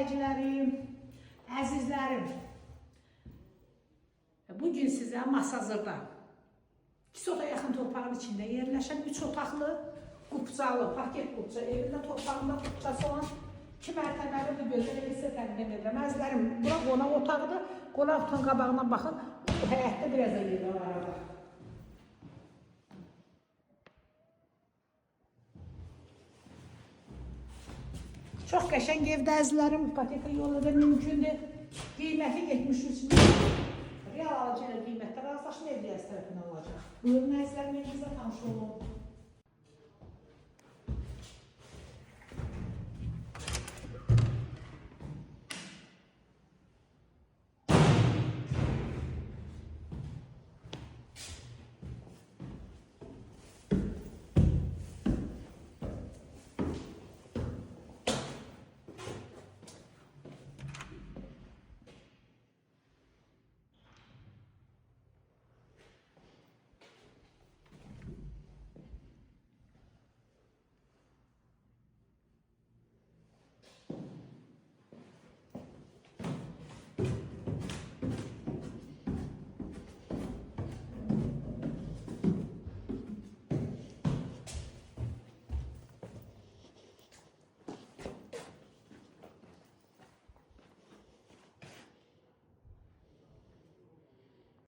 izləyicilərim, əzizlərim. Bugün sizə Masazırda, 2 sota yaxın torpağın içində yerləşən 3 otaqlı, qupcalı, paket qupca evində torpağında qupcası olan 2 mərtəbəli bir gözəl evi sizə təqdim edirəm. Əzizlərim, bura qonaq otağıdır. Qonaq otağın qabağına baxın, bu həyətdə biraz da yer var arada. Çox qəşəng evdə əzizlərim, ipoteka yolu da mümkündür. Qiyməti 73 milyon. Real alıcı ilə qiymətdə razılaşma evliyəsi tərəfindən olacaq. Buyurun əzizlərim, evimizdə tanış olun.